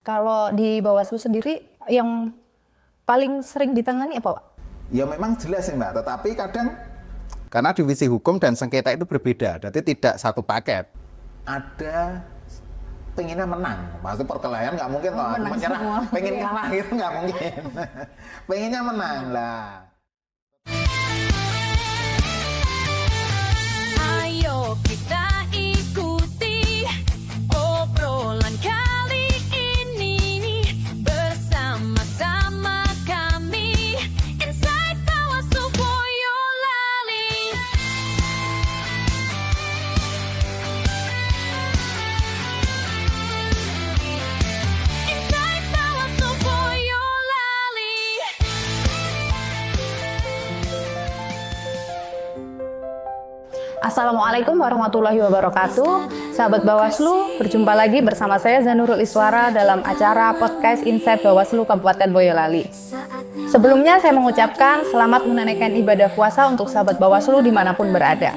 Kalau di Bawaslu sendiri yang paling sering ditangani apa, Pak? Ya memang jelas sih Mbak, tetapi kadang karena divisi hukum dan sengketa itu berbeda, jadi tidak satu paket. Ada pengennya menang, maksudnya perkelahian nggak mungkin loh, Menang menyerah, semua. pengen kalah gitu nggak mungkin. Pengennya menang lah. Ayo kita ikuti obrolan kali ini bersama-sama kami Inside Bawaslu Boyolali. Inside Bawaslu Boyolali. Assalamualaikum warahmatullahi wabarakatuh. Sahabat Bawaslu, berjumpa lagi bersama saya Zanurul Iswara dalam acara podcast Inside Bawaslu Kabupaten Boyolali. Sebelumnya saya mengucapkan selamat menunaikan ibadah puasa untuk sahabat Bawaslu dimanapun berada.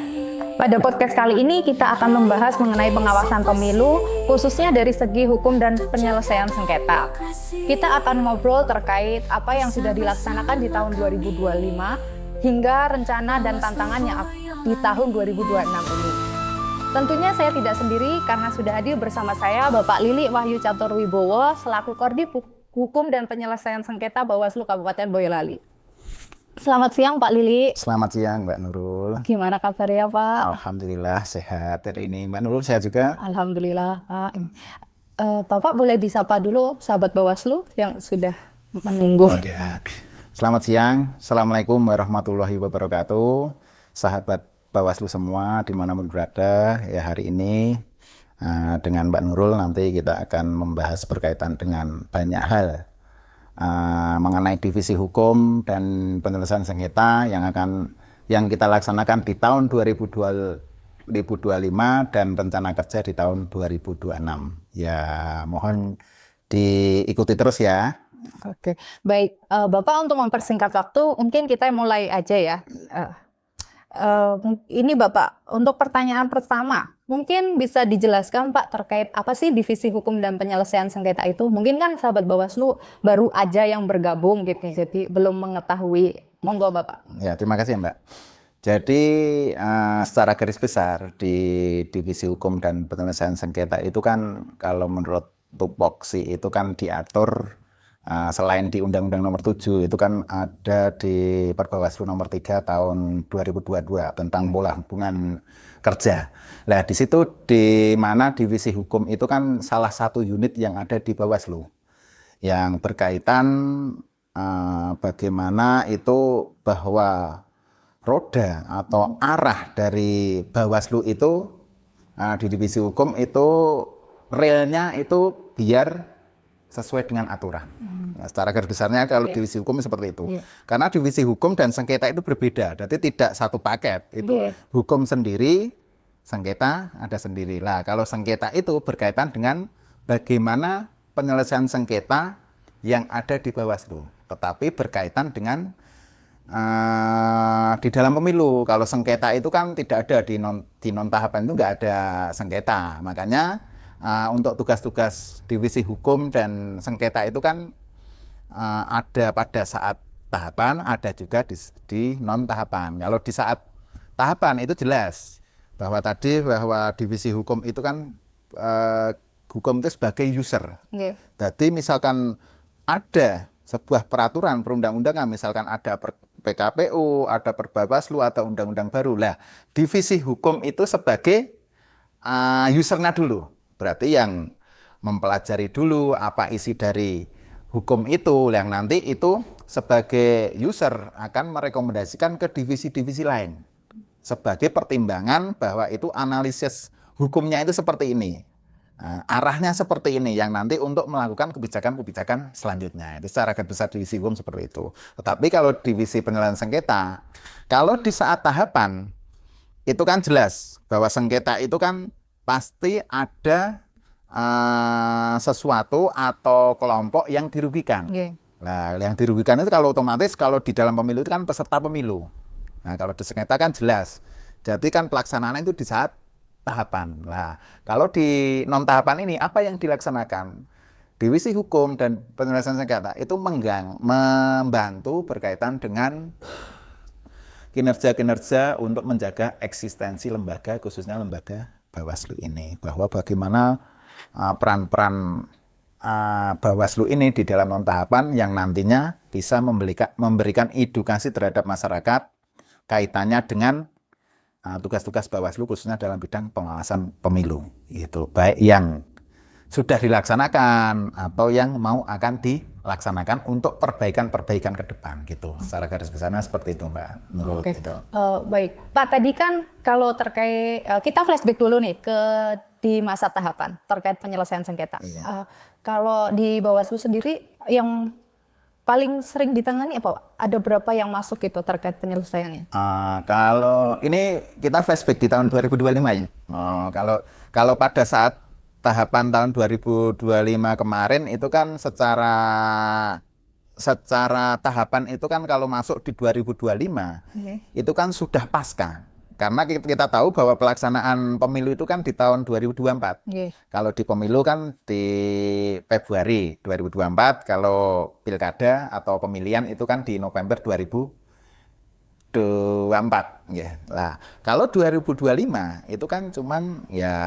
Pada podcast kali ini kita akan membahas mengenai pengawasan pemilu, khususnya dari segi hukum dan penyelesaian sengketa. Kita akan ngobrol terkait apa yang sudah dilaksanakan di tahun 2025 hingga rencana dan tantangan yang di tahun 2026 ini. Tentunya saya tidak sendiri karena sudah hadir bersama saya Bapak Lili Wahyu Caturwibowo selaku Korbit Hukum dan Penyelesaian Sengketa Bawaslu Kabupaten Boyolali. Selamat siang Pak Lili. Selamat siang Mbak Nurul. Gimana kabarnya Pak? Alhamdulillah sehat hari ini. Mbak Nurul sehat juga? Alhamdulillah Pak. Bapak boleh disapa dulu sahabat Bawaslu yang sudah menunggu. Oh, ya. Selamat siang, Assalamualaikum warahmatullahi wabarakatuh. Sahabat Bawaslu semua dimanapun berada, ya hari ini dengan Mbak Nurul nanti kita akan membahas berkaitan dengan banyak hal mengenai divisi hukum dan penyelesaian sengketa yang kita laksanakan di tahun 2025 dan rencana kerja di tahun 2026. Ya mohon diikuti terus ya. Oke, baik. Bapak untuk mempersingkat waktu, mungkin kita mulai aja ya. Ini Bapak, untuk pertanyaan pertama, mungkin bisa dijelaskan Pak terkait apa sih divisi hukum dan penyelesaian sengketa itu? Mungkin kan sahabat Bawaslu baru aja yang bergabung gitu, jadi belum mengetahui. Monggo Bapak. Ya, terima kasih Mbak. Jadi secara garis besar di divisi hukum dan penyelesaian sengketa itu kan kalau menurut tupoksi itu kan diatur selain di Undang-Undang Nomor 7 itu kan ada di Perbawaslu Nomor 3 tahun 2022 tentang pola hubungan kerja. Nah, di situ di mana divisi hukum itu kan salah satu unit yang ada di Bawaslu yang berkaitan bagaimana itu bahwa roda atau arah dari Bawaslu itu di divisi hukum itu realnya itu biar sesuai dengan aturan. Nah, secara garis besarnya kalau divisi hukum seperti itu. Karena divisi hukum dan sengketa itu berbeda, jadi tidak satu paket. Itu hukum sendiri, sengketa ada sendiri. Lah, kalau sengketa itu berkaitan dengan bagaimana penyelesaian sengketa yang ada di Bawaslu, tetapi berkaitan dengan di dalam pemilu. Kalau sengketa itu kan tidak ada di non tahapan itu nggak ada sengketa. Makanya untuk tugas-tugas divisi hukum dan sengketa itu kan ada pada saat tahapan, ada juga di non tahapan. Kalau di saat tahapan itu jelas bahwa divisi hukum itu kan hukum itu sebagai user. Jadi misalkan ada sebuah peraturan perundang-undangan, misalkan ada PKPU, ada Perbawaslu atau undang-undang baru. Lah, divisi hukum itu sebagai usernya dulu. Berarti yang mempelajari dulu apa isi dari hukum itu, yang nanti itu sebagai user akan merekomendasikan ke divisi-divisi lain sebagai pertimbangan bahwa itu analisis hukumnya itu seperti ini, arahnya seperti ini, yang nanti untuk melakukan kebijakan-kebijakan selanjutnya. Itu secara garis besar divisi hukum seperti itu. Tetapi kalau divisi penyelesaian sengketa, kalau di saat tahapan itu kan jelas bahwa sengketa itu kan pasti ada sesuatu atau kelompok yang dirugikan. Nah, yang dirugikan itu kalau otomatis kalau di dalam pemilu itu kan peserta pemilu. Nah, kalau di sengketa kan jelas. Jadi kan pelaksanaan itu di saat tahapan. Nah, kalau di non tahapan ini apa yang dilaksanakan? Divisi Hukum dan Penyelesaian Sengketa itu membantu berkaitan dengan kinerja-kinerja untuk menjaga eksistensi lembaga, khususnya lembaga Bawaslu ini, bahwa bagaimana peran-peran Bawaslu ini di dalam non-tahapan yang nantinya bisa memberikan edukasi terhadap masyarakat kaitannya dengan tugas-tugas Bawaslu khususnya dalam bidang pengawasan pemilu, gitu, baik yang sudah dilaksanakan atau yang mau akan dilaksanakan untuk perbaikan-perbaikan ke depan, gitu. Secara garis besarnya seperti itu, Mbak. Menurut Oke. itu. Baik, Pak, tadi kan kalau terkait kita flashback dulu nih ke di masa tahapan terkait penyelesaian sengketa. Iya. Kalau di Bawaslu sendiri yang paling sering ditangani apa, Pak? Ada berapa yang masuk gitu terkait penyelesaiannya? Kalau ini kita flashback di tahun 2025 ya. Kalau pada saat tahapan tahun 2025 kemarin itu kan secara tahapan itu kan kalau masuk di 2025 itu kan sudah pasca. Karena kita tahu bahwa pelaksanaan pemilu itu kan di tahun 2024. Kalau di pemilu kan di Februari 2024, kalau pilkada atau pemilihan itu kan di November 2024. Ya. Nah, kalau 2025 itu kan cuman ya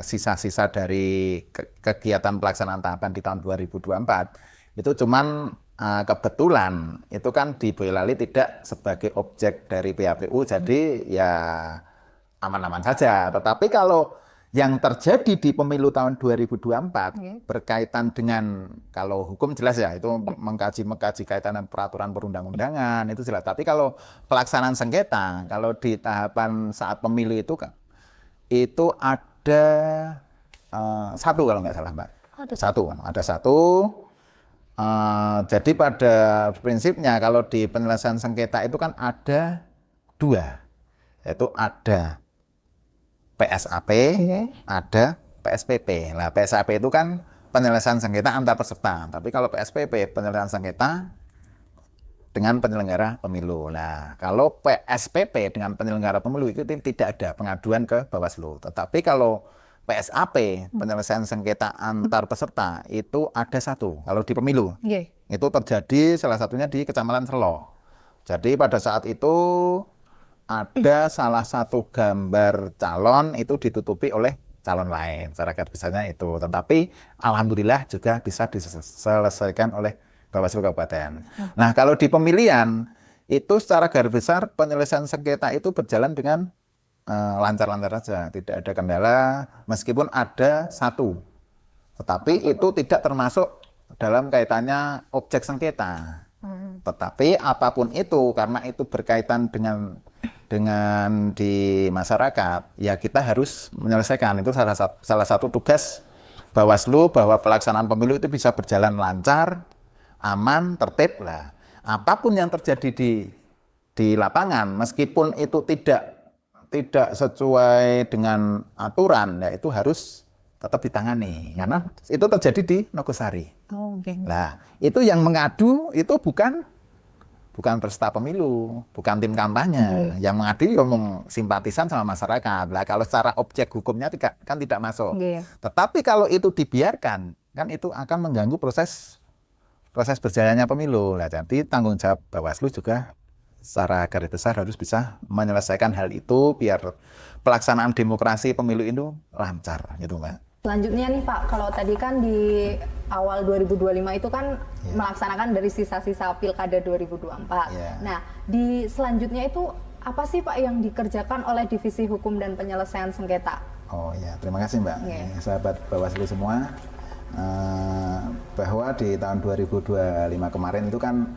sisa-sisa dari kegiatan pelaksanaan tahapan di tahun 2024. Itu cuman kebetulan itu kan di Boyolali tidak sebagai objek dari PHPU, jadi ya aman-aman saja. Tetapi kalau yang terjadi di pemilu tahun 2024 berkaitan dengan, kalau hukum jelas ya, itu mengkaji kaitan dengan peraturan perundang-undangan, itu jelas. Tapi kalau pelaksanaan sengketa, kalau di tahapan saat pemilu itu ada satu kalau nggak salah, Mbak. Ada satu. Jadi pada prinsipnya kalau di penyelesaian sengketa itu kan ada dua, yaitu ada PSAP, ada PSPP. Nah, PSAP itu kan penyelesaian sengketa antar peserta, tapi kalau PSPP penyelesaian sengketa dengan penyelenggara pemilu. Nah, kalau PSPP dengan penyelenggara pemilu itu tidak ada pengaduan ke Bawaslu. Tetapi kalau PSAP, penyelesaian sengketa antar peserta, itu ada satu. Kalau di pemilu, itu terjadi salah satunya di Kecamatan Selo. Jadi pada saat itu ada salah satu gambar calon itu ditutupi oleh calon lain. Secara garis besarnya itu. Tetapi alhamdulillah juga bisa diselesaikan oleh Bawaslu Kabupaten. Nah, kalau di pemilihan, itu secara garis besar penyelesaian sengketa itu berjalan dengan lancar-lancar saja, tidak ada kendala, meskipun ada satu, tetapi itu tidak termasuk dalam kaitannya objek sengketa. Tetapi apapun itu, karena itu berkaitan dengan di masyarakat, ya kita harus menyelesaikan. Itu salah satu tugas Bawaslu, bahwa pelaksanaan pemilu itu bisa berjalan lancar, aman, tertib lah. Apapun yang terjadi di lapangan, meskipun itu tidak sesuai dengan aturan, ya itu harus tetap ditangani, karena itu terjadi di Nogosari. Nah, itu yang mengadu itu bukan peserta pemilu, bukan tim kampanye. Yang mengadu ya simpatisan sama masyarakat. Lah, kalau secara objek hukumnya kan tidak masuk. Tetapi kalau itu dibiarkan, kan itu akan mengganggu proses berjalannya pemilu. Nah, jadi tanggung jawab Bawaslu juga secara garis besar harus bisa menyelesaikan hal itu biar pelaksanaan demokrasi pemilu itu lancar, gitu, Mbak. Selanjutnya nih, Pak, kalau tadi kan di awal 2025 itu kan melaksanakan dari sisa-sisa pilkada 2024. Nah, di selanjutnya itu apa sih, Pak, yang dikerjakan oleh Divisi Hukum dan Penyelesaian Sengketa? Oh ya, terima kasih, Mbak. Sahabat Bawaslu semua, bahwa di tahun 2025 kemarin itu kan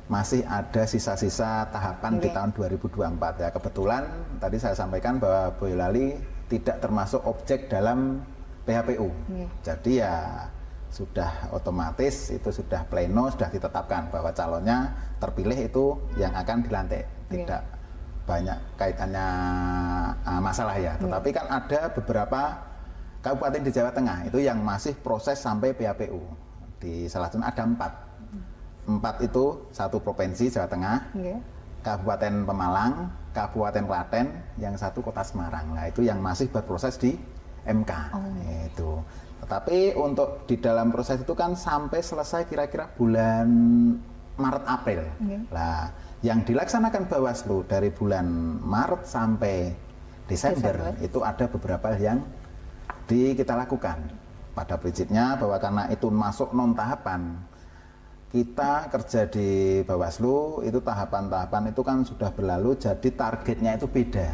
masih ada sisa-sisa tahapan di tahun 2024 ya. Kebetulan tadi saya sampaikan bahwa Boyolali tidak termasuk objek dalam PHPU. Jadi ya sudah otomatis itu sudah pleno, sudah ditetapkan bahwa calonnya terpilih itu yang akan dilantik. Tidak banyak kaitannya masalah ya. Tetapi kan ada beberapa kabupaten di Jawa Tengah itu yang masih proses sampai PHPU. Di salah satu ada 4. 4 itu satu provinsi Jawa Tengah, Kabupaten Pemalang, Kabupaten Klaten, yang satu Kota Semarang. Nah, itu yang masih berproses di MK. Itu. Tetapi untuk di dalam proses itu kan sampai selesai kira-kira bulan Maret April. Nah, yang dilaksanakan Bawaslu dari bulan Maret sampai Desember itu ada beberapa yang kita lakukan. Pada prinsipnya bahwa karena itu masuk non tahapan, kita kerja di Bawaslu itu tahapan-tahapan itu kan sudah berlalu, jadi targetnya itu beda.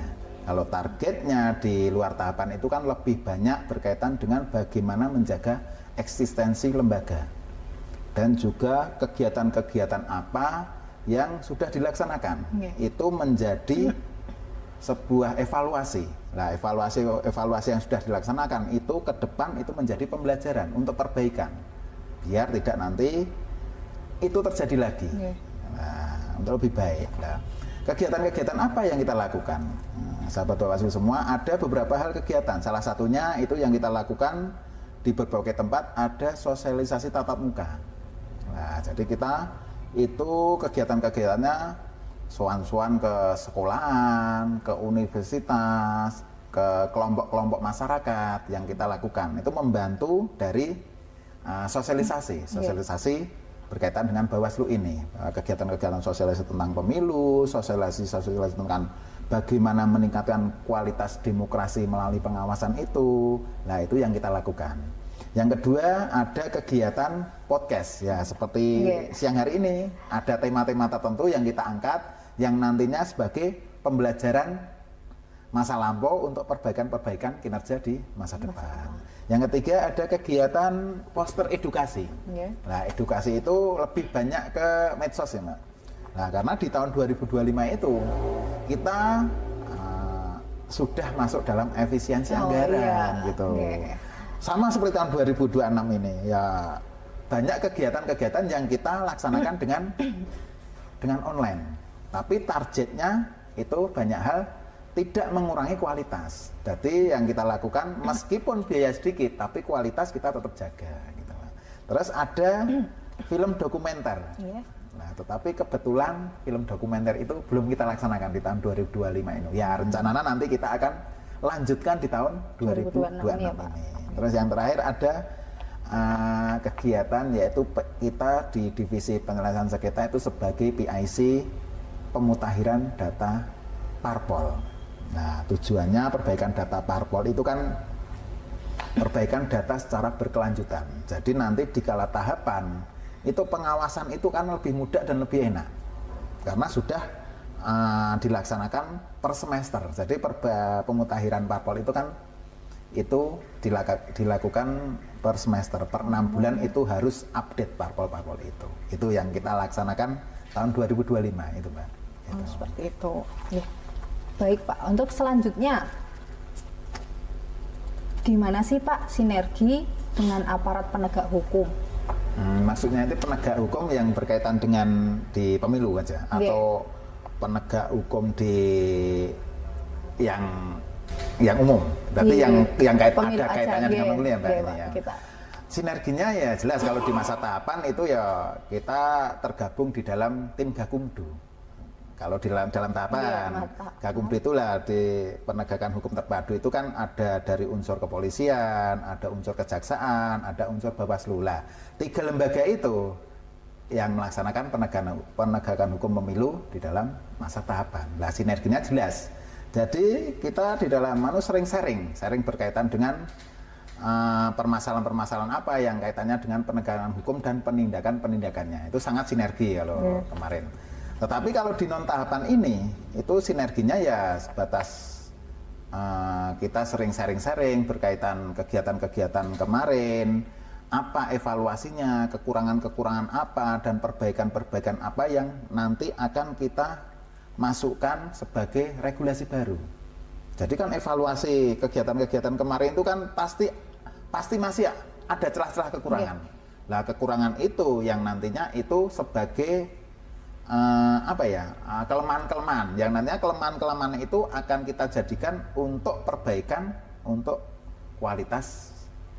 Kalau targetnya di luar tahapan itu kan lebih banyak berkaitan dengan bagaimana menjaga eksistensi lembaga dan juga kegiatan-kegiatan apa yang sudah dilaksanakan. Itu menjadi sebuah evaluasi. Nah, evaluasi yang sudah dilaksanakan itu ke depan itu menjadi pembelajaran untuk perbaikan, biar tidak nanti itu terjadi lagi. Nah, untuk lebih baik. Nah, kegiatan-kegiatan apa yang kita lakukan? Nah, sahabat Bawaslu semua, ada beberapa hal kegiatan. Salah satunya itu yang kita lakukan di berbagai tempat ada sosialisasi tatap muka. Nah, jadi kita itu kegiatan-kegiatannya soan-soan ke sekolahan, ke universitas, ke kelompok-kelompok masyarakat yang kita lakukan. Itu membantu dari sosialisasi berkaitan dengan Bawaslu ini. Kegiatan-kegiatan sosialisasi tentang pemilu, sosialisasi tentang bagaimana meningkatkan kualitas demokrasi melalui pengawasan itu. Nah, itu yang kita lakukan. Yang kedua, ada kegiatan podcast ya, seperti siang hari ini ada tema-tema tertentu yang kita angkat yang nantinya sebagai pembelajaran masa lampau untuk perbaikan-perbaikan kinerja di masa depan. Yang ketiga, ada kegiatan poster edukasi. Nah, edukasi itu lebih banyak ke medsos ya, Mbak. Nah, karena di tahun 2025 itu kita sudah masuk dalam efisiensi anggaran gitu. Sama seperti tahun 2026 ini ya, banyak kegiatan-kegiatan yang kita laksanakan dengan online. Tapi targetnya itu banyak hal tidak mengurangi kualitas. Jadi yang kita lakukan meskipun biaya sedikit, tapi kualitas kita tetap jaga. Gitu. Terus ada film dokumenter. Nah, tetapi kebetulan film dokumenter itu belum kita laksanakan di tahun 2025 ini. Ya, rencananya nanti kita akan lanjutkan di tahun 2026 ini. Terus yang terakhir ada kegiatan yaitu kita di divisi penyelesaian sengketa itu sebagai PIC pemutahiran data parpol. Nah, tujuannya perbaikan data parpol itu kan perbaikan data secara berkelanjutan. Jadi nanti di kala tahapan itu pengawasan itu kan lebih mudah dan lebih enak karena sudah dilaksanakan per semester. Jadi pemutahiran parpol itu kan itu dilakukan per semester, per 6 bulan itu harus update parpol-parpol itu. Itu yang kita laksanakan tahun 2025 itu, Mbak. Oh, seperti itu. Ya. Baik, Pak. Untuk selanjutnya, gimana sih, Pak, sinergi dengan aparat penegak hukum? Maksudnya itu penegak hukum yang berkaitan dengan di pemilu aja, atau penegak hukum di yang umum, berarti yang ada kaitannya dengan pemilu ya, Mbak. Ini ya. Sinerginya ya jelas kalau di masa tahapan itu ya kita tergabung di dalam tim Gakumdu. Kalau di dalam tahapan Gakumdu itulah di penegakan hukum terpadu itu kan ada dari unsur kepolisian, ada unsur kejaksaan, ada unsur Bawaslu. Lah, 3 lembaga itu yang melaksanakan penegakan hukum pemilu di dalam masa tahapan. Lah, sinerginya jelas. Jadi kita di dalam sering sharing berkaitan dengan permasalahan-permasalahan apa yang kaitannya dengan penegakan hukum dan penindakannya. Itu sangat sinergi kalau kemarin. Tetapi kalau di non tahapan ini itu sinerginya ya sebatas kita sering sharing berkaitan kegiatan-kegiatan kemarin, apa evaluasinya, kekurangan-kekurangan apa dan perbaikan-perbaikan apa yang nanti akan kita masukkan sebagai regulasi baru. Jadi kan evaluasi kegiatan-kegiatan kemarin itu kan pasti masih ada celah-celah kekurangan. Nah, kekurangan itu yang nantinya itu sebagai kelemahan-kelemahan yang nantinya kelemahan-kelemahan itu akan kita jadikan untuk perbaikan untuk kualitas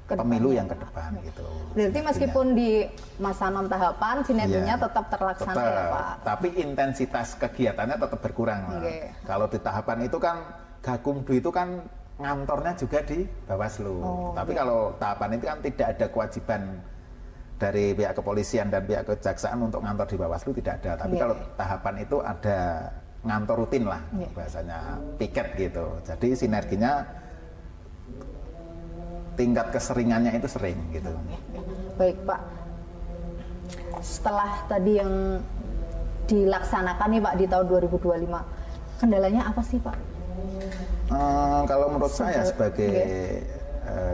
pemilu yang ke depan gitu. Berarti meskipun di masa non tahapan sinerginya tetap terlaksana ya, Pak. Tapi intensitas kegiatannya tetap berkurang. Kalau di tahapan itu kan Gakumdu itu kan ngantornya juga di Bawaslu. Oh, Tapi iya. kalau tahapan itu kan tidak ada kewajiban dari pihak kepolisian dan pihak kejaksaan untuk ngantor di Bawaslu, tidak ada. Tapi Iya. kalau tahapan itu ada ngantor rutin lah, Iya. bahasanya piket gitu. Jadi sinerginya tingkat keseringannya itu sering gitu. Baik Pak, setelah tadi yang dilaksanakan nih Pak di tahun 2025, kendalanya apa sih Pak? Kalau menurut saya sebagai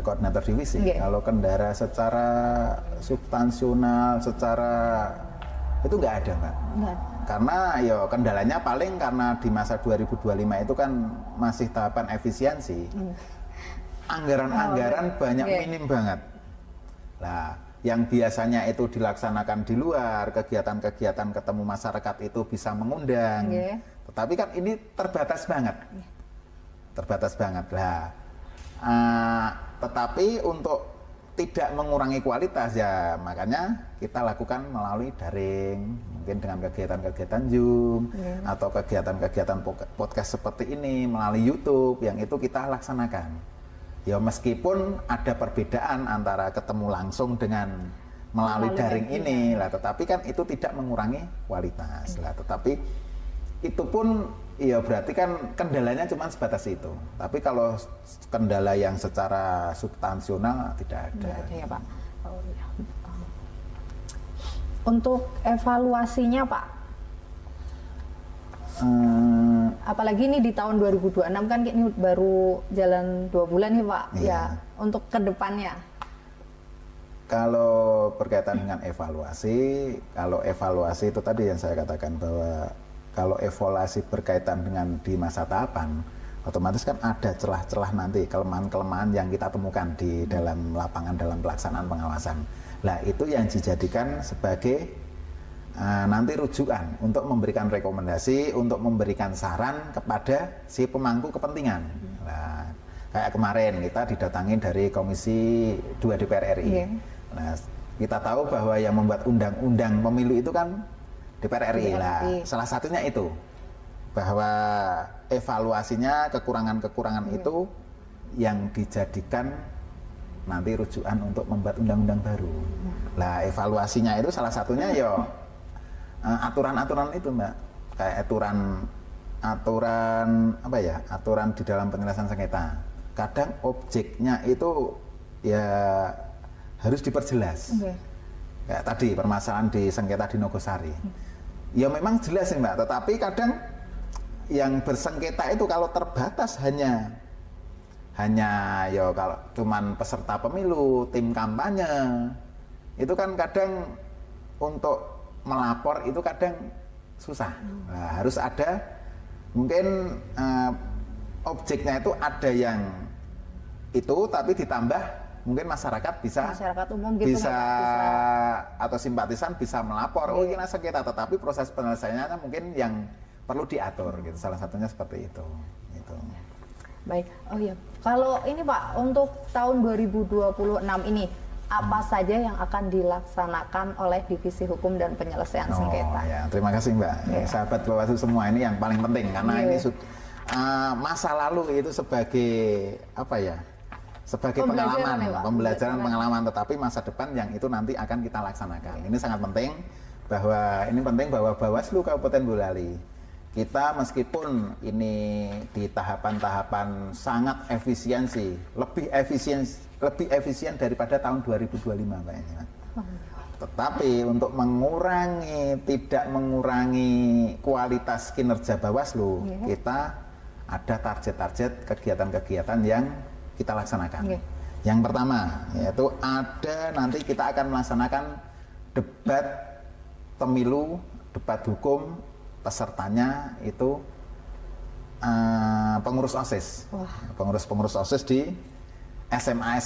koordinator divisi, Nggih. kalau kendala secara substansional, secara itu nggak ada Mbak. Enggak. Karena ya kendalanya paling karena di masa 2025 itu kan masih tahapan efisiensi. Anggaran-anggaran banyak Nggih. minim banget. Nah, yang biasanya itu dilaksanakan di luar, kegiatan-kegiatan ketemu masyarakat itu bisa mengundang. Nggih. Tetapi kan ini terbatas banget. Terbatas banget lah. Tetapi untuk tidak mengurangi kualitas ya makanya kita lakukan melalui daring, mungkin dengan kegiatan-kegiatan Zoom atau kegiatan-kegiatan podcast seperti ini melalui YouTube yang itu kita laksanakan. Ya meskipun ada perbedaan antara ketemu langsung dengan melalui daring ini lah, tetapi kan itu tidak mengurangi kualitas lah. Tetapi itu pun ya berarti kan kendalanya cuma sebatas itu. Tapi kalau kendala yang secara substansional tidak ada. Enggak ada ya Pak. Oh, iya. Untuk evaluasinya Pak, apalagi ini di tahun 2026 kan ini baru jalan 2 bulan nih Pak. Iya. Ya, untuk kedepannya. Kalau berkaitan dengan evaluasi, kalau evaluasi itu tadi yang saya katakan bahwa kalau evaluasi berkaitan dengan di masa tahapan, otomatis kan ada celah-celah nanti kelemahan-kelemahan yang kita temukan di dalam lapangan dalam pelaksanaan pengawasan. Nah itu yang dijadikan sebagai nanti rujukan untuk memberikan rekomendasi, untuk memberikan saran kepada si pemangku kepentingan. Nah, kayak kemarin kita didatangi dari Komisi 2 DPR RI. Iya. Nah, kita tahu bahwa yang membuat undang-undang pemilu itu kan DPR RI. Lah, salah satunya itu bahwa evaluasinya kekurangan-kekurangan itu yang dijadikan nanti rujukan untuk membuat undang-undang baru. Lah, evaluasinya itu salah satunya ya aturan-aturan itu Mbak, kayak aturan apa ya, aturan di dalam penyelesaian sengketa. Kadang objeknya itu ya harus diperjelas. Kayak tadi permasalahan di sengketa di Nogosari. Ya memang jelas sih Mbak, tetapi kadang yang bersengketa itu kalau terbatas hanya ya kalau cuman peserta pemilu, tim kampanye, itu kan kadang untuk melapor itu kadang susah. Nah, harus ada mungkin objeknya itu ada yang itu tapi ditambah mungkin masyarakat bisa umum gitu bisa Pak, atau simpatisan bisa melapor oh ini sengketa, tetapi proses penyelesaiannya mungkin yang perlu diatur gitu. Salah satunya seperti itu gitu. Baik. Oh iya. Kalau ini Pak, untuk tahun 2026 ini apa saja yang akan dilaksanakan oleh Divisi Hukum dan Penyelesaian Sengketa? Ya, terima kasih Mbak. Sahabat Bawaslu semua, ini yang paling penting karena ini masa lalu itu sebagai apa ya? Sebagai pembelajaran pengalaman, tetapi masa depan yang itu nanti akan kita laksanakan. Ini sangat penting bahwa Bawaslu Kabupaten Boyolali kita meskipun ini di tahapan-tahapan sangat lebih efisien daripada tahun 2025 Mbak ini. Tetapi untuk tidak mengurangi kualitas kinerja Bawaslu, kita ada target-target kegiatan-kegiatan yang kita laksanakan. Yang pertama yaitu nanti kita akan melaksanakan debat pemilu, debat hukum, pesertanya itu pengurus OSIS. Pengurus OSIS di SMA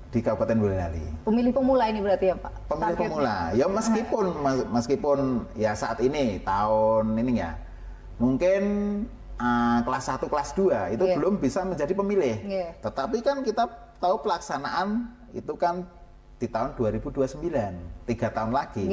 di Kabupaten Boyolali. Pemilih pemula ini berarti ya Pak? Pemilih pemula. Ya meskipun ya saat ini tahun ini ya mungkin kelas 1, kelas 2 itu belum bisa menjadi pemilih. Tetapi kan kita tahu pelaksanaan itu kan di tahun 2029, 3 tahun lagi.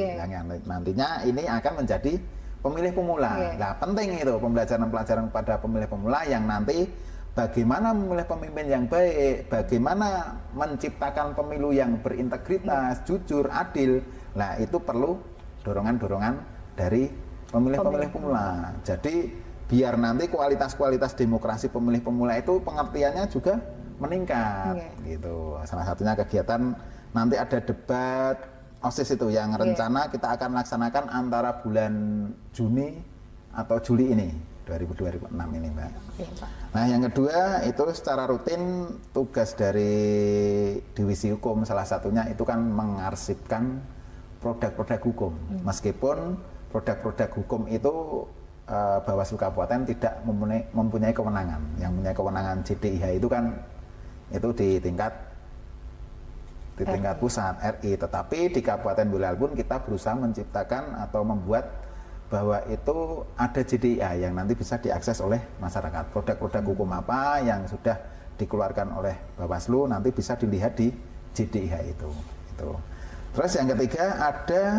Nantinya ini akan menjadi pemilih pemula. Nah, penting itu pembelajaran-pembelajaran pada pemilih pemula yang nanti bagaimana memilih pemimpin yang baik, bagaimana menciptakan pemilu yang berintegritas, jujur, adil. Nah, itu perlu dorongan-dorongan dari pemilih-pemilih pemula. Jadi biar nanti kualitas-kualitas demokrasi pemilih pemula itu pengertiannya juga meningkat gitu. Salah satunya kegiatan nanti ada debat OSIS itu yang rencana kita akan laksanakan antara bulan Juni atau Juli ini 2026 ini, Mbak. Nah, yang kedua itu secara rutin tugas dari Divisi Hukum salah satunya itu kan mengarsipkan produk-produk hukum. Meskipun produk-produk hukum itu Bawaslu Kabupaten tidak mempunyai kewenangan. Yang mempunyai kewenangan JDIH itu kan itu di tingkat pusat RI, tetapi di Kabupaten Boyolali pun kita berusaha menciptakan atau membuat bahwa itu ada JDIH yang nanti bisa diakses oleh masyarakat. Produk-produk hukum apa yang sudah dikeluarkan oleh Bawaslu nanti bisa dilihat di JDIH itu. Terus yang ketiga ada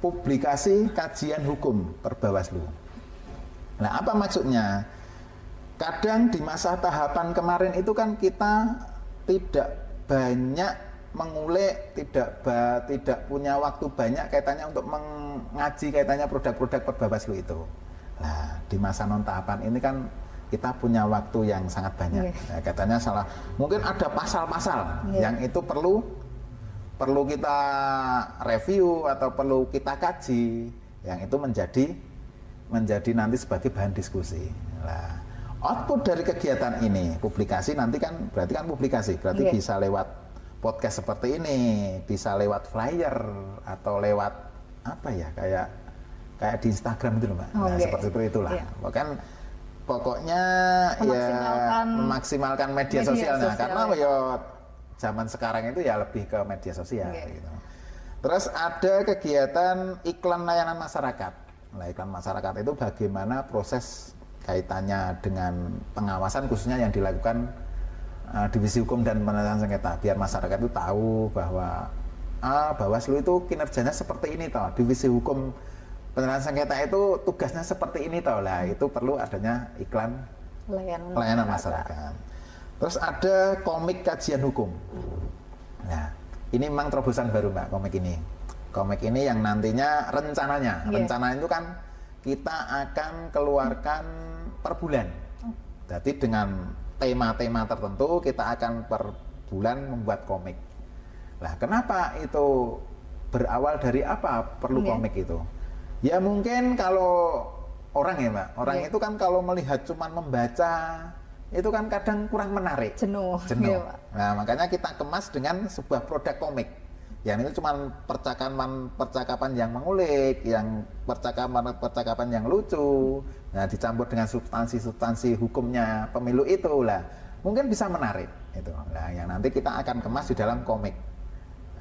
publikasi kajian hukum per Bawaslu. Nah, apa maksudnya? Kadang di masa tahapan kemarin itu kan kita tidak banyak mengulik, tidak punya waktu banyak kaitannya untuk mengaji kaitannya produk-produk per Bawaslu itu. Nah, di masa non tahapan ini kan kita punya waktu yang sangat banyak. Nah, katanya mungkin ada pasal-pasal yang itu perlu kita review atau perlu kita kaji, yang itu menjadi nanti sebagai bahan diskusi. Nah, output dari kegiatan ini publikasi nanti kan berarti bisa lewat podcast seperti ini, bisa lewat flyer atau lewat apa ya, kayak di Instagram itu loh, Mbak. Nah, seperti itulah. Pokoknya memaksimalkan media sosialnya karena ya zaman sekarang itu ya lebih ke media sosial gitu. Terus ada kegiatan iklan layanan masyarakat. Nah, iklan masyarakat itu bagaimana proses kaitannya dengan pengawasan khususnya yang dilakukan Divisi Hukum dan Penanganan Sengketa, biar masyarakat itu tahu bahwa Bawaslu itu kinerjanya seperti ini toh, Divisi Hukum Penanganan Sengketa itu tugasnya seperti ini toh. Lah, itu perlu adanya iklan layanan masyarakat. Terus ada komik kajian hukum. Nah, ini memang terobosan baru, Mbak, komik ini. Komik ini yang nantinya rencana itu kan kita akan keluarkan per bulan. Jadi dengan tema-tema tertentu kita akan per bulan membuat komik. Nah, kenapa itu berawal dari apa perlu komik itu? Ya mungkin kalau orang ya, Mbak, orang itu kan kalau melihat cuman membaca itu kan kadang kurang menarik, jenuh. Iya, Nah, makanya kita kemas dengan sebuah produk komik. Yang itu cuma percakapan yang mengulik, yang percakapan yang lucu. Nah, dicampur dengan substansi hukumnya pemilu itu lah, mungkin bisa menarik itu. Nah, yang nanti kita akan kemas di dalam komik.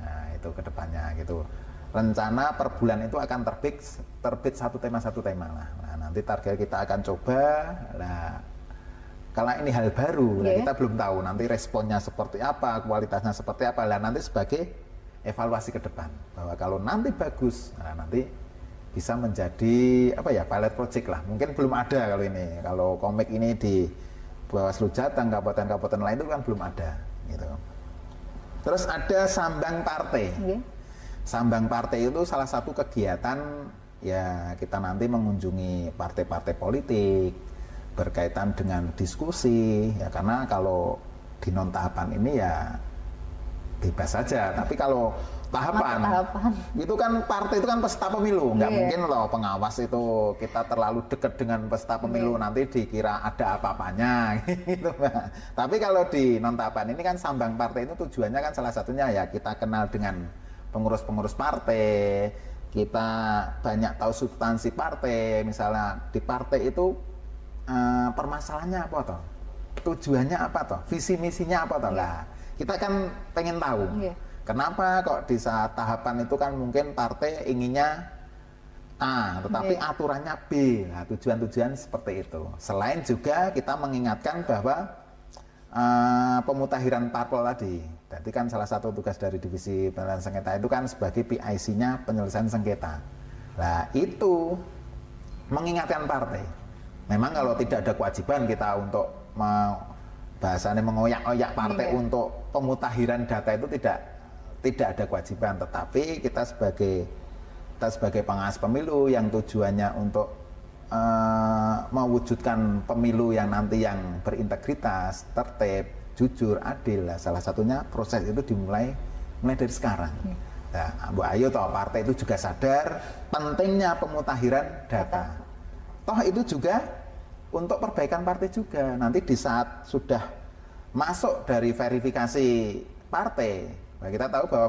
Nah, itu kedepannya gitu. Rencana per bulan itu akan terbit satu tema lah. Nah, nanti target kita akan coba. Nah, kalau ini hal baru, nah kita belum tahu nanti responnya seperti apa, kualitasnya seperti apa. Lah, nanti sebagai evaluasi ke depan bahwa kalau nanti bagus, nah nanti bisa menjadi apa ya, pilot project lah. Mungkin belum ada kalau ini. Kalau komik ini di Bawaslu Jateng, kabupaten-kabupaten lain itu kan belum ada gitu. Terus ada sambang partai. Sambang partai itu salah satu kegiatan ya, kita nanti mengunjungi partai-partai politik berkaitan dengan diskusi ya, karena kalau di non tahapan ini ya bebas saja, tapi kalau tahapan itu kan partai itu kan peserta pemilu, nggak mungkin loh pengawas itu kita terlalu dekat dengan peserta pemilu nanti dikira ada apa-apanya gitu, Mbak. Tapi kalau di non tahapan ini kan sambang partai itu tujuannya kan salah satunya ya kita kenal dengan pengurus-pengurus partai, kita banyak tahu substansi partai, misalnya di partai itu permasalahannya apa toh, tujuannya apa toh, visi misinya apa toh lah. Kita kan pengen tahu kenapa kok di saat tahapan itu kan mungkin partai inginnya A, tetapi aturannya B. Nah, tujuan-tujuan seperti itu. Selain juga kita mengingatkan bahwa pemutakhiran parpol tadi. Jadi kan salah satu tugas dari Divisi Penanganan Sengketa itu kan sebagai PIC-nya penyelesaian sengketa. Nah, itu mengingatkan partai. Memang kalau tidak ada kewajiban kita untuk bahasanya mengoyak-oyak partai Iya. untuk pemutakhiran data itu tidak ada kewajiban, tetapi kita sebagai pengawas pemilu yang tujuannya untuk mewujudkan pemilu yang nanti yang berintegritas, tertib, jujur, adil. Nah, salah satunya proses itu mulai dari sekarang. Nah, Bu Ayu toh partai itu juga sadar pentingnya pemutakhiran data. Toh itu juga untuk perbaikan partai juga. Nanti di saat sudah masuk dari verifikasi partai, nah kita tahu bahwa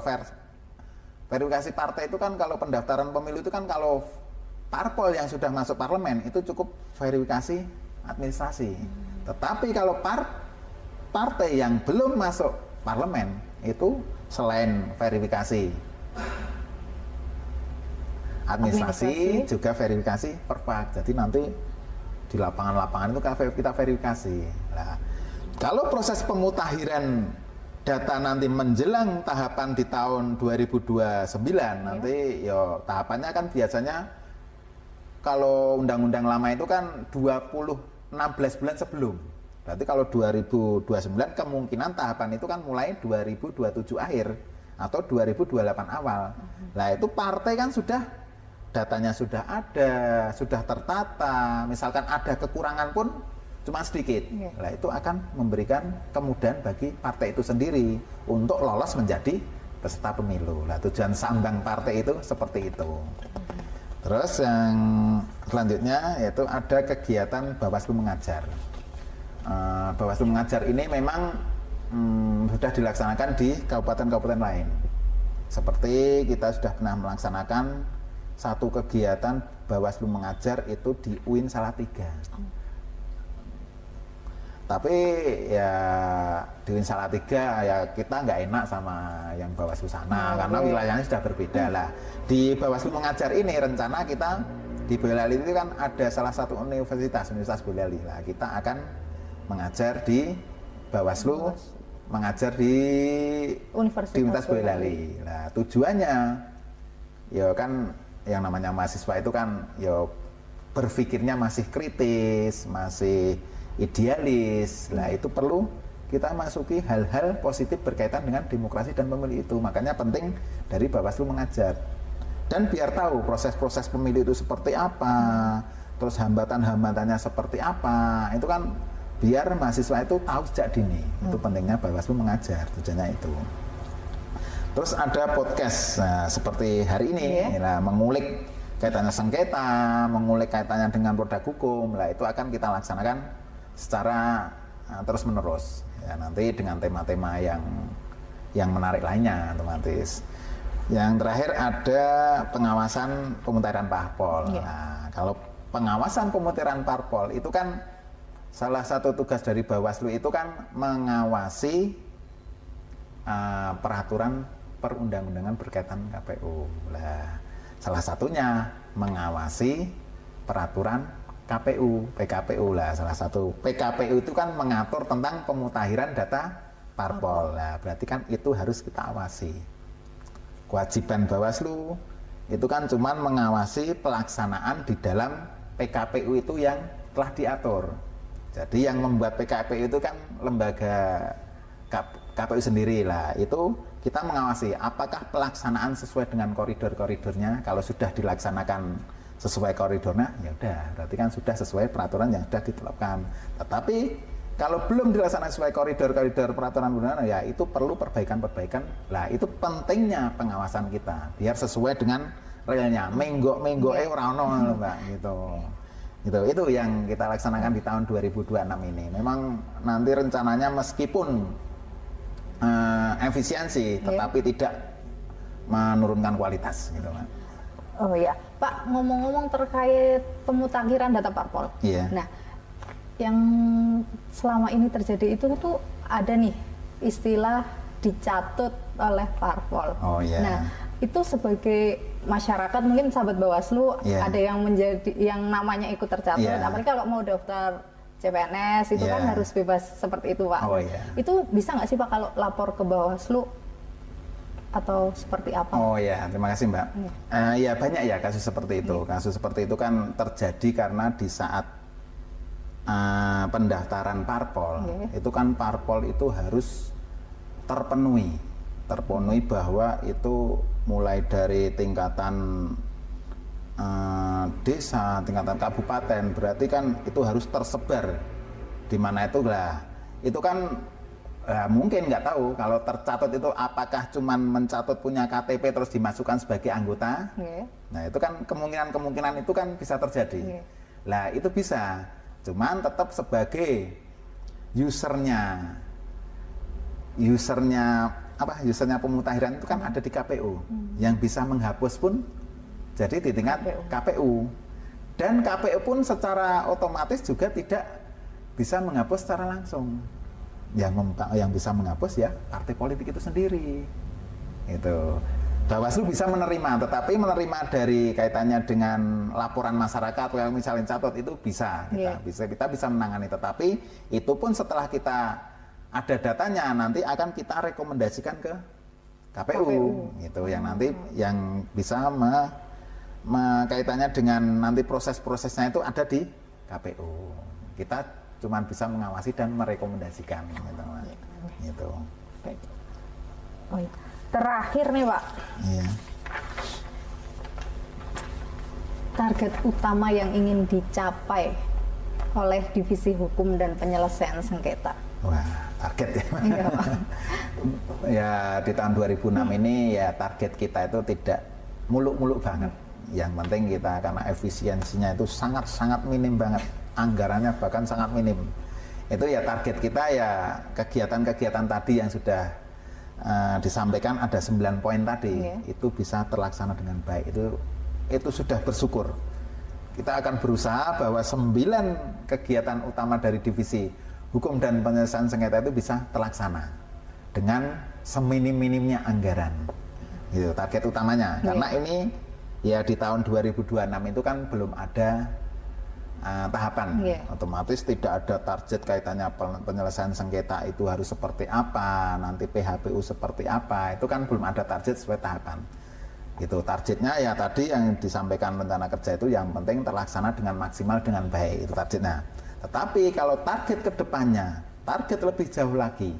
verifikasi partai itu kan kalau pendaftaran pemilu itu kan kalau parpol yang sudah masuk parlemen itu cukup verifikasi administrasi. Tetapi kalau partai yang belum masuk parlemen itu selain verifikasi administrasi juga verifikasi perpak. Jadi nanti di lapangan-lapangan itu kita verifikasi. Nah, kalau proses pemutakhiran data nanti menjelang tahapan di tahun 2029 nanti ya tahapannya kan biasanya kalau undang-undang lama itu kan 16 bulan sebelum. Berarti kalau 2029 kemungkinan tahapan itu kan mulai 2027 akhir atau 2028 awal. Nah, itu partai kan datanya sudah ada, sudah tertata, misalkan ada kekurangan pun cuma sedikit. Nah, itu akan memberikan kemudahan bagi partai itu sendiri untuk lolos menjadi peserta pemilu. Nah, tujuan sambang partai itu seperti itu. Terus yang selanjutnya yaitu ada kegiatan Bawaslu mengajar. Bawaslu mengajar ini memang sudah dilaksanakan di kabupaten-kabupaten lain. Seperti kita sudah pernah melaksanakan satu kegiatan Bawaslu mengajar itu di UIN Salatiga. Tapi ya di UIN Salatiga ya kita nggak enak sama yang Bawaslu sana karena wilayahnya sudah berbeda lah. Di Bawaslu mengajar ini rencana kita di Boyolali itu kan ada salah satu Universitas Boyolali lah. Kita akan mengajar di Bawaslu, mengajar di Universitas Boyolali. Nah, tujuannya ya kan yang namanya mahasiswa itu kan ya berpikirnya masih kritis, masih idealis. Nah, itu perlu kita masuki hal-hal positif berkaitan dengan demokrasi dan pemilu itu. Makanya penting dari Bawaslu mengajar. Dan biar tahu proses-proses pemilu itu seperti apa, terus hambatan-hambatannya seperti apa. Itu kan biar mahasiswa itu tahu sejak dini. Itu pentingnya Bawaslu mengajar, tujuannya itu. Terus ada podcast, nah, seperti hari ini, nah, mengulik kaitannya sengketa, mengulik kaitannya dengan produk hukum, lah itu akan kita laksanakan secara terus menerus. Ya, nanti dengan tema-tema yang menarik lainnya, otomatis. Yang terakhir ada pengawasan pemutahiran parpol. Nah, kalau pengawasan pemutahiran parpol itu kan salah satu tugas dari Bawaslu itu kan mengawasi peraturan perundang-undangan berkaitan KPU. Nah, salah satunya mengawasi peraturan KPU, PKPU lah. Salah satu PKPU itu kan mengatur tentang pemutahiran data parpol. Nah, berarti kan itu harus kita awasi. Kewajiban Bawaslu itu kan cuman mengawasi pelaksanaan di dalam PKPU itu yang telah diatur. Jadi yang membuat PKPU itu kan lembaga KPU sendiri lah. Itu kita mengawasi apakah pelaksanaan sesuai dengan koridor-koridornya. Kalau sudah dilaksanakan sesuai koridornya, ya udah, berarti kan sudah sesuai peraturan yang sudah ditetapkan. Tetapi kalau belum dilaksanakan sesuai koridor-koridor peraturan perundangan, ya itu perlu perbaikan-perbaikan. Lah, itu pentingnya pengawasan kita biar sesuai dengan realnya. Menggok ora ono, Mbak, gitu. Itu yang kita laksanakan di tahun 2026 ini. Memang nanti rencananya meskipun efisiensi, tetapi tidak menurunkan kualitas, gitu, Pak. Oh iya, Pak, ngomong-ngomong terkait pemutakhiran data parpol. Iya. Nah, yang selama ini terjadi itu tuh ada nih istilah dicatut oleh parpol. Oh iya. Nah, itu sebagai masyarakat mungkin sahabat Bawaslu ada yang yang namanya ikut tercatat. Apalagi kalau mau daftar CPNS itu kan harus bebas seperti itu, Pak. Oh iya. Itu bisa nggak sih, Pak, kalau lapor ke Bawaslu atau seperti apa? Oh ya, terima kasih, Mbak. Ya banyak ya kasus seperti itu. Kasus seperti itu kan terjadi karena di saat pendaftaran parpol, Oke. itu kan parpol itu harus terpenuhi bahwa itu mulai dari tingkatan desa, tingkatan kabupaten, berarti kan itu harus tersebar di mana itu lah. Itu kan mungkin nggak tahu kalau tercatat itu apakah cuman mencatat punya KTP terus dimasukkan sebagai anggota. Oke. Nah itu kan kemungkinan itu kan bisa terjadi. Oke. Lah itu bisa, cuman tetap sebagai usernya usernya pemutahiran itu kan ada di KPU. Yang bisa menghapus pun jadi di tingkat KPU. Dan KPU pun secara otomatis juga tidak bisa menghapus secara langsung. Yang bisa menghapus ya partai politik itu sendiri. Itu. Bawaslu bisa menerima, tetapi menerima dari kaitannya dengan laporan masyarakat yang misalnya catat itu bisa kita bisa menangani, tetapi itu pun setelah kita ada datanya nanti akan kita rekomendasikan ke KPU. Gitu yang nanti yang bisa kaitannya dengan nanti proses-prosesnya itu ada di KPU. Kita cuma bisa mengawasi dan merekomendasikan gitu. Gitu. Baik. Oh, iya. Terakhir nih Pak, Iya. target utama yang ingin dicapai oleh Divisi Hukum dan Penyelesaian Sengketa. Wah, target ya. Iya, Pak. Ya di tahun 2006 ini ya target kita itu tidak muluk-muluk banget. Yang penting kita karena efisiensinya itu sangat-sangat minim banget, anggarannya bahkan sangat minim. Itu ya target kita ya kegiatan-kegiatan tadi yang sudah disampaikan ada 9 poin tadi, itu bisa terlaksana dengan baik. Itu sudah bersyukur. Kita akan berusaha bahwa 9 kegiatan utama dari Divisi Hukum dan Penyelesaian Sengketa itu bisa terlaksana dengan seminim-minimnya anggaran. Itu target utamanya. Karena ini ya di tahun 2026 itu kan belum ada tahapan. Otomatis tidak ada target kaitannya penyelesaian sengketa itu harus seperti apa, nanti PHPU seperti apa, itu kan belum ada target sesuai tahapan. Itu targetnya ya tadi yang disampaikan rencana kerja itu yang penting terlaksana dengan maksimal dengan baik, itu targetnya. Tetapi kalau target kedepannya, target lebih jauh lagi,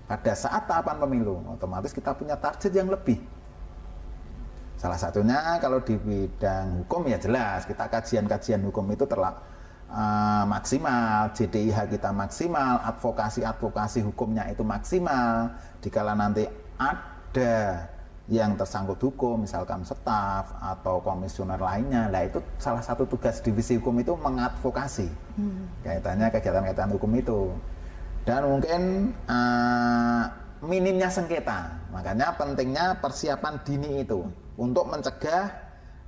pada saat tahapan pemilu, otomatis kita punya target yang lebih. Salah satunya kalau di bidang hukum ya jelas kita kajian-kajian hukum itu maksimal, JDIH kita maksimal, advokasi hukumnya itu maksimal. Dikala nanti ada yang tersangkut hukum, misalkan staf atau komisioner lainnya, lah itu salah satu tugas Divisi Hukum itu mengadvokasi kaitannya kegiatan-kegiatan hukum itu. Dan mungkin minimnya sengketa, makanya pentingnya persiapan dini itu untuk mencegah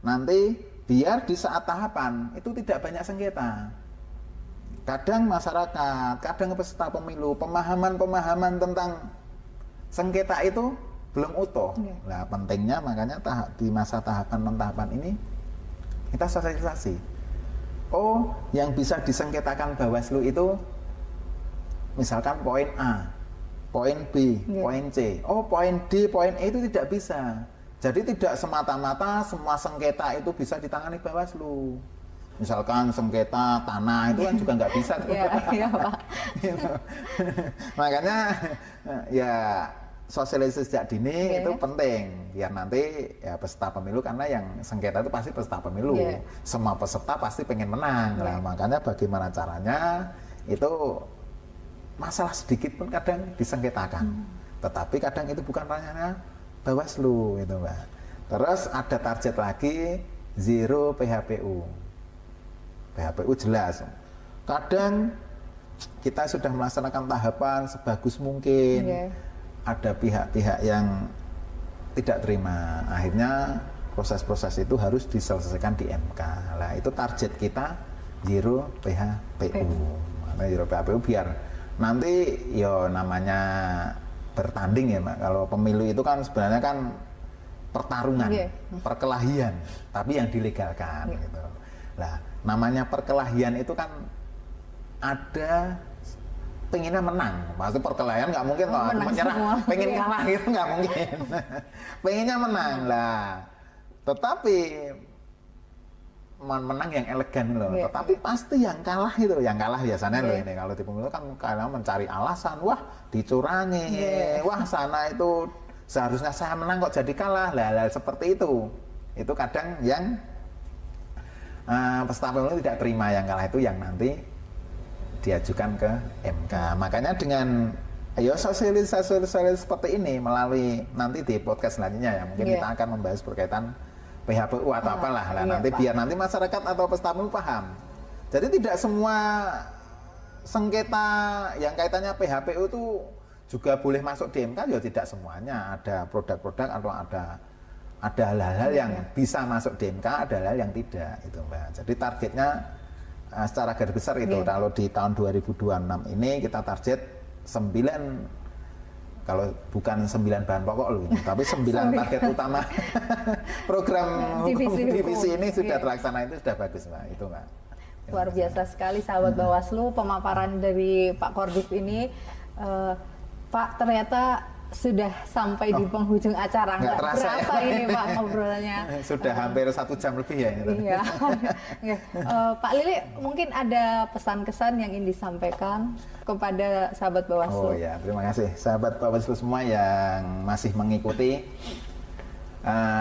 nanti biar di saat tahapan itu tidak banyak sengketa. Kadang masyarakat, kadang peserta pemilu, pemahaman tentang sengketa itu belum utuh. Nah pentingnya makanya di masa tahapan tahapan ini kita sosialisasi. Oh, yang bisa disengketakan Bawaslu itu misalkan poin A, poin B, poin C. Oh, poin D, poin E itu tidak bisa. Jadi tidak semata-mata semua sengketa itu bisa ditangani Bawaslu. Misalkan sengketa tanah itu kan juga nggak bisa. Iya, Pak. Makanya ya sosialisasi sejak dini itu penting biar nanti ya peserta pemilu, karena yang sengketa itu pasti peserta pemilu. Semua peserta pasti pengen menang. Nah, makanya bagaimana caranya itu masalah sedikit pun kadang disengketakan. Tetapi kadang itu bukan ranahnya Bawaslu itu Mbak. Terus ada target lagi zero PHPU. PHPU jelas. Kadang kita sudah melaksanakan tahapan sebagus mungkin. Ada pihak-pihak yang tidak terima. Akhirnya proses-proses itu harus diselesaikan di MK. Nah, itu target kita zero PHPU. Makanya zero PHPU biar nanti yo namanya bertanding ya Mbak. Kalau pemilu itu kan sebenarnya kan pertarungan, perkelahian, tapi yang dilegalkan gitu. Nah, namanya perkelahian itu kan ada pengennya menang. Maksudnya perkelahian nggak mungkin toh menyerah, pengen kalah gitu nggak mungkin. Pengennya menang lah. Tetapi menang yang elegan loh. Iya. Tetapi pasti yang kalah itu, yang kalah biasanya loh ini kalau di pemilu kan kalian mencari alasan, wah dicurangi, wah sana itu seharusnya saya menang kok jadi kalah, hal-hal seperti itu. Itu kadang yang peserta pemilu tidak terima yang kalah itu yang nanti diajukan ke MK. Makanya dengan sosialisasi seperti ini melalui nanti di podcast selanjutnya ya mungkin kita akan membahas berkaitan PHPU atau apalah lah nanti biar nanti masyarakat atau peserta pemilu paham. Jadi tidak semua sengketa yang kaitannya PHPU itu juga boleh masuk di MK, ya tidak semuanya. Ada produk-produk atau ada hal-hal yang bisa masuk di MK, ada hal yang tidak itu Mbak. Jadi targetnya secara garis besar itu kalau di tahun 2026 ini kita target 9 kalau bukan 9 bahan pokok loh, tapi 9 target utama program divisi ini sudah terlaksana, itu sudah bagus Mbak, itu Mbak. Luar biasa sekali sahabat Bawaslu pemaparan dari Pak Kordif ini. Pak, ternyata sudah sampai di penghujung acara, nggak terasa ya. ini Pak ngobrolnya. Sudah hampir 1 jam lebih ya ini. Iya. Pak Lili, mungkin ada pesan-kesan yang ingin disampaikan kepada sahabat Bawaslu. Oh ya, terima kasih sahabat Bawaslu semua yang masih mengikuti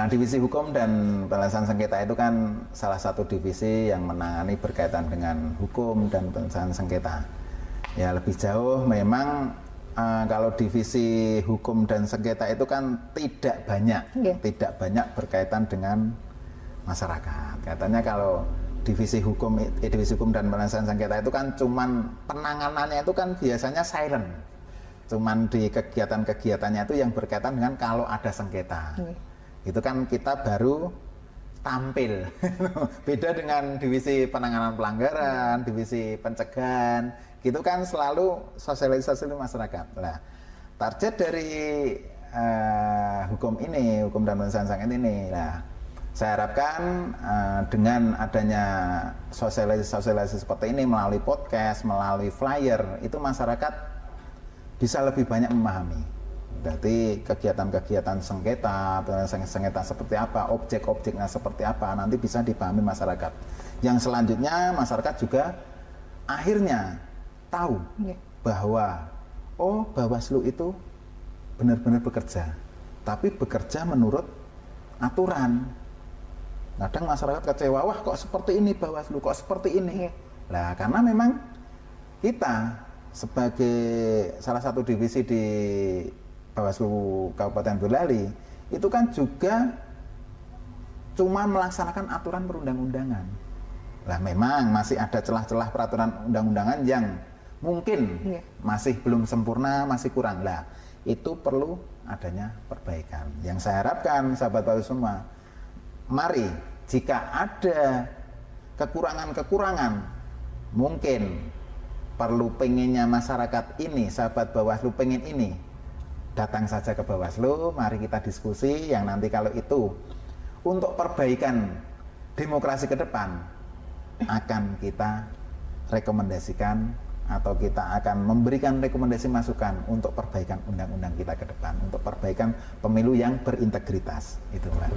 divisi hukum dan penyelesaian sengketa. Itu kan salah satu divisi yang menangani berkaitan dengan hukum dan penyelesaian sengketa. Ya lebih jauh memang kalau divisi hukum dan sengketa itu kan tidak banyak berkaitan dengan masyarakat. Katanya kalau divisi hukum dan penyelesaian sengketa itu kan cuman penanganannya itu kan biasanya silent. Cuman di kegiatan-kegiatannya itu yang berkaitan dengan kalau ada sengketa. Itu kan kita baru tampil. Beda dengan divisi penanganan pelanggaran, divisi pencegahan, gitu kan selalu sosialisasi masyarakat. Nah, target dari hukum dan penyelesaian sengketa ini, nah, saya harapkan dengan adanya sosialisasi seperti ini melalui podcast, melalui flyer, itu masyarakat bisa lebih banyak memahami. Berarti kegiatan-kegiatan sengketa, penyelesaian sengketa seperti apa, objek-objeknya seperti apa, nanti bisa dipahami masyarakat. Yang selanjutnya masyarakat juga akhirnya tahu bahwa Bawaslu itu benar-benar bekerja, tapi bekerja menurut aturan. Kadang masyarakat kecewa, wah kok seperti ini Bawaslu, kok seperti ini. Nah, karena memang kita sebagai salah satu divisi di Bawaslu Kabupaten Boyolali itu kan juga cuma melaksanakan aturan perundang-undangan. Lah memang masih ada celah-celah peraturan undang-undangan yang mungkin masih belum sempurna, masih kurang. Lah itu perlu adanya perbaikan. Yang saya harapkan sahabat Bawaslu semua, mari jika ada kekurangan-kekurangan, mungkin perlu pengennya masyarakat ini, sahabat Bawaslu pengen ini, datang saja ke Bawaslu, mari kita diskusi yang nanti kalau itu untuk perbaikan demokrasi ke depan akan kita rekomendasikan atau kita akan memberikan rekomendasi masukan untuk perbaikan undang-undang kita ke depan, untuk perbaikan pemilu yang berintegritas. Itu Mbak.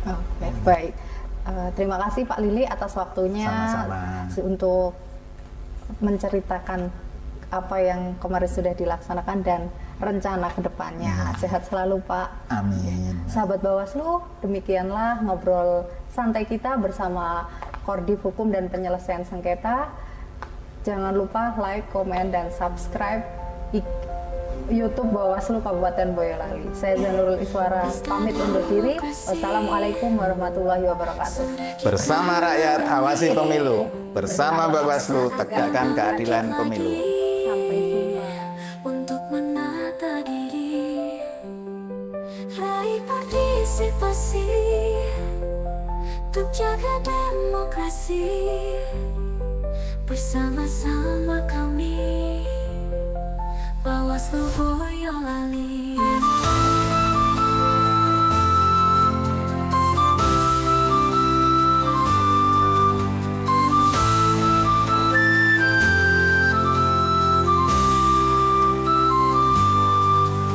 Oke, baik. Terima kasih Pak Lili atas waktunya. Sama-sama. Untuk menceritakan apa yang kemarin sudah dilaksanakan dan rencana ke depannya. Sehat selalu Pak. Amin. Sahabat Bawaslu, demikianlah ngobrol santai kita bersama Kordif Hukum dan Penyelesaian Sengketa. Jangan lupa like, komen, dan subscribe YouTube Bawaslu Kabupaten Boyolali. Saya Zanurul Iswara pamit undur diri. Wassalamualaikum warahmatullahi wabarakatuh. Bersama rakyat awasi pemilu, bersama Bawaslu tegakkan keadilan pemilu. Sampai jumpa. Untuk menata diri, raih partisipasi, untuk jaga demokrasi, bersama-sama kami Bawaslu Boyolali.